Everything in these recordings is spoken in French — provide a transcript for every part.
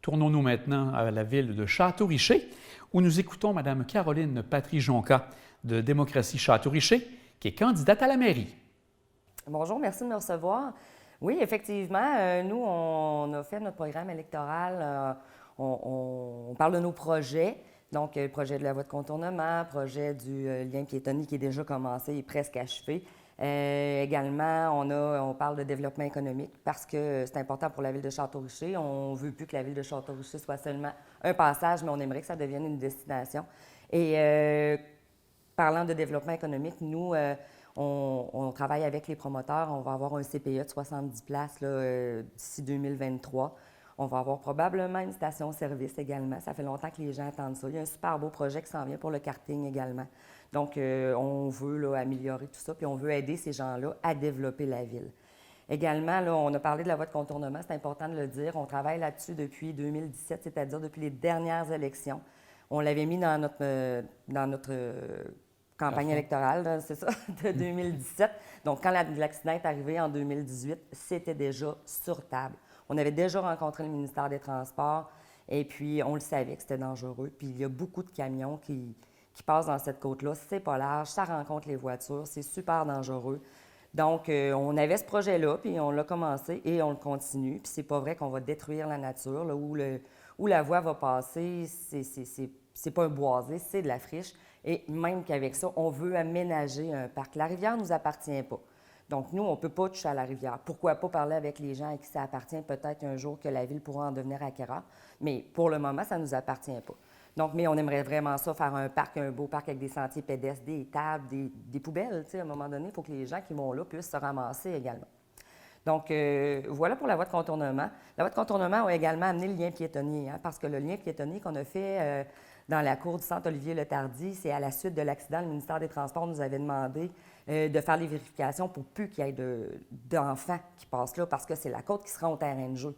Tournons-nous maintenant à la ville de Château-Richer, où nous écoutons Mme Caroline Patry-Jonca de Démocratie Château-Richer, qui est candidate à la mairie. Bonjour, merci de me recevoir. Oui, effectivement, nous, on a fait notre programme électoral. On parle de nos projets. Donc, projet de la voie de contournement, projet du lien piétonnier qui est déjà commencé et presque achevé. Également, on parle de développement économique parce que c'est important pour la ville de Château-Richer. On ne veut plus que la ville de Château-Richer soit seulement un passage, mais on aimerait que ça devienne une destination. Et parlant de développement économique, nous, on travaille avec les promoteurs. On va avoir un CPE de 70 places d'ici 2023. On va avoir probablement une station-service également. Ça fait longtemps que les gens attendent ça. Il y a un super beau projet qui s'en vient pour le karting également. Donc, on veut améliorer tout ça, puis on veut aider ces gens-là à développer la ville. Également, là, on a parlé de la voie de contournement, c'est important de le dire. On travaille là-dessus depuis 2017, c'est-à-dire depuis les dernières élections. On l'avait mis dans notre campagne électorale, c'est ça, de 2017. Donc, quand l'accident est arrivé en 2018, c'était déjà sur table. On avait déjà rencontré le ministère des Transports et puis on le savait que c'était dangereux. Puis il y a beaucoup de camions qui passent dans cette côte-là. C'est pas large, ça rencontre les voitures, c'est super dangereux. Donc, on avait ce projet-là, puis on l'a commencé et on le continue. Puis c'est pas vrai qu'on va détruire la nature, là, où la voie va passer, c'est pas un boisé, c'est de la friche. Et même qu'avec ça, on veut aménager un parc. La rivière ne nous appartient pas. Donc, nous, on ne peut pas toucher à la rivière. Pourquoi pas parler avec les gens à qui ça appartient? Peut-être un jour que la ville pourra en devenir acquéreur. Mais pour le moment, ça ne nous appartient pas. Donc, mais on aimerait vraiment ça, faire un parc, un beau parc avec des sentiers pédestres, des tables, des poubelles. Tu sais, à un moment donné, il faut que les gens qui vont là puissent se ramasser également. Donc, voilà pour la voie de contournement. La voie de contournement a également amené le lien piétonnier, parce que le lien piétonnier qu'on a fait dans la cour du centre Olivier-Letardy, c'est à la suite de l'accident, le ministère des Transports nous avait demandé de faire les vérifications pour plus qu'il y ait d'enfants qui passent là, parce que c'est la côte qui sera au terrain de jeu.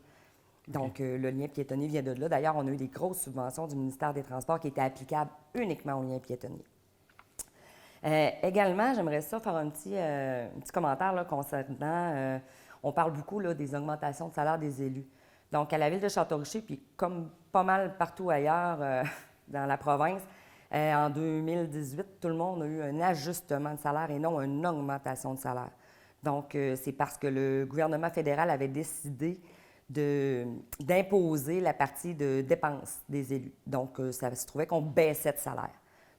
Donc, le lien piétonnier vient de là. D'ailleurs, on a eu des grosses subventions du ministère des Transports qui étaient applicables uniquement au lien piétonnier. Également, j'aimerais ça faire un petit commentaire là, concernant... on parle beaucoup là, des augmentations de salaire des élus. Donc, à la ville de Château-Richer, puis comme pas mal partout ailleurs dans la province, en 2018, tout le monde a eu un ajustement de salaire et non une augmentation de salaire. Donc, c'est parce que le gouvernement fédéral avait décidé d'imposer la partie de dépenses des élus. Donc, ça se trouvait qu'on baissait de salaire.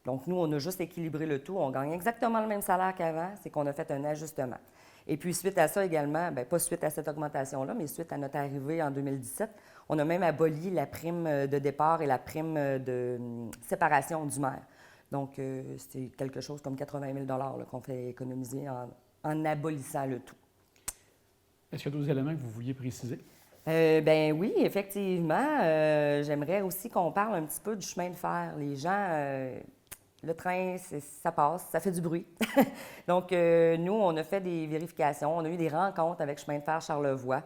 Donc, nous, on a juste équilibré le tout. On gagne exactement le même salaire qu'avant, c'est qu'on a fait un ajustement. Et puis, suite à ça également, bien, pas suite à cette augmentation-là, mais suite à notre arrivée en 2017, on a même aboli la prime de départ et la prime de séparation du maire. Donc, c'est quelque chose comme 80 000 là, qu'on fait économiser en abolissant le tout. Est-ce qu'il y a d'autres éléments que vous vouliez préciser? Bien oui, effectivement. J'aimerais aussi qu'on parle un petit peu du chemin de fer. Les gens... le train, ça passe, ça fait du bruit. Donc, nous, on a fait des vérifications. On a eu des rencontres avec Chemin de fer Charlevoix.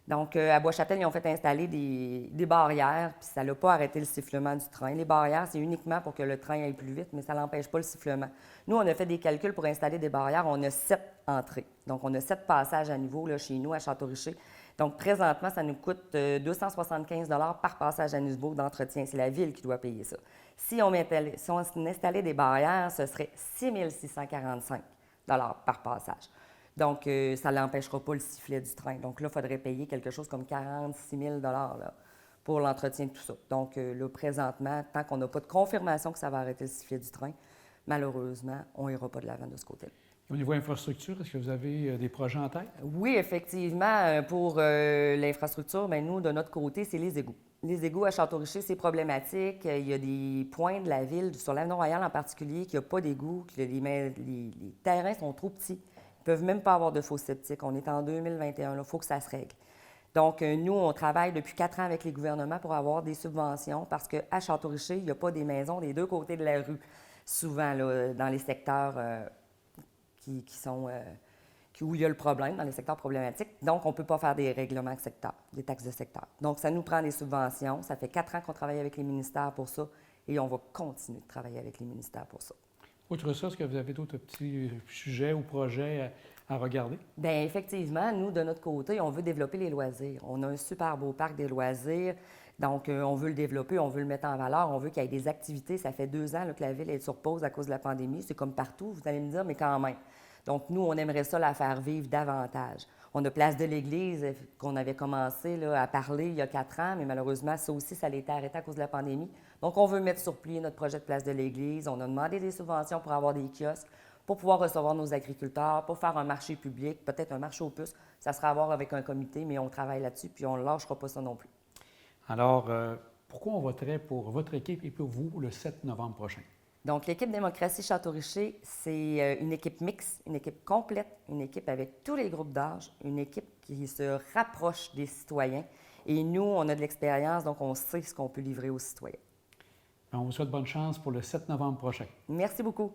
Donc, à Bois-Châtel, ils ont fait installer des barrières, puis ça n'a pas arrêté le sifflement du train. Les barrières, c'est uniquement pour que le train aille plus vite, mais ça n'empêche pas le sifflement. Nous, on a fait des calculs pour installer des barrières. On a 7 entrées. Donc, on a 7 passages à niveau là, chez nous, à Château-Richer. Donc, présentement, ça nous coûte 275 par passage à niveau d'entretien. C'est la ville qui doit payer ça. Si on installait des barrières, ce serait 6 645 par passage. Donc, ça n'empêchera pas le sifflet du train. Donc là, il faudrait payer quelque chose comme 46 000 là, pour l'entretien de tout ça. Donc, là, présentement, tant qu'on n'a pas de confirmation que ça va arrêter le sifflet du train, malheureusement, on n'ira pas de l'avant de ce côté-là. Au niveau infrastructure, est-ce que vous avez des projets en tête? Oui, effectivement. Pour l'infrastructure, bien, nous, de notre côté, c'est les égouts. Les égouts à Château-Richer, c'est problématique. Il y a des points de la ville, sur l'avenue Royale en particulier, qu'il n'y a pas d'égouts, que les terrains sont trop petits. Ils ne peuvent même pas avoir de fosse septique. On est en 2021, il faut que ça se règle. Donc, nous, on travaille depuis 4 ans avec les gouvernements pour avoir des subventions parce qu'à Château-Richer, il n'y a pas des maisons des deux côtés de la rue, souvent là, dans les secteurs où il y a le problème, dans les secteurs problématiques. Donc, on ne peut pas faire des règlements de secteur, des taxes de secteur. Donc, ça nous prend des subventions. Ça fait 4 ans qu'on travaille avec les ministères pour ça et on va continuer de travailler avec les ministères pour ça. Outre ça, est-ce que vous avez d'autres petits sujets ou projets à regarder? Bien, effectivement, nous, de notre côté, on veut développer les loisirs. On a un super beau parc des loisirs. Donc, on veut le développer, on veut le mettre en valeur, on veut qu'il y ait des activités. Ça fait 2 ans là, que la ville est sur pause à cause de la pandémie. C'est comme partout, vous allez me dire, mais quand même. Donc, nous, on aimerait ça la faire vivre davantage. On a Place de l'Église qu'on avait commencé là, à parler il y a 4 ans, mais malheureusement, ça aussi, ça a été arrêté à cause de la pandémie. Donc, on veut mettre sur pied notre projet de Place de l'Église. On a demandé des subventions pour avoir des kiosques, pour pouvoir recevoir nos agriculteurs, pour faire un marché public, peut-être un marché aux puces. Ça sera à voir avec un comité, mais on travaille là-dessus, puis on ne lâchera pas ça non plus. Alors, pourquoi on voterait pour votre équipe et pour vous le 7 novembre prochain? Donc, l'équipe Démocratie Château-Richer, c'est une équipe mixte, une équipe complète, une équipe avec tous les groupes d'âge, une équipe qui se rapproche des citoyens. Et nous, on a de l'expérience, donc on sait ce qu'on peut livrer aux citoyens. On vous souhaite bonne chance pour le 7 novembre prochain. Merci beaucoup.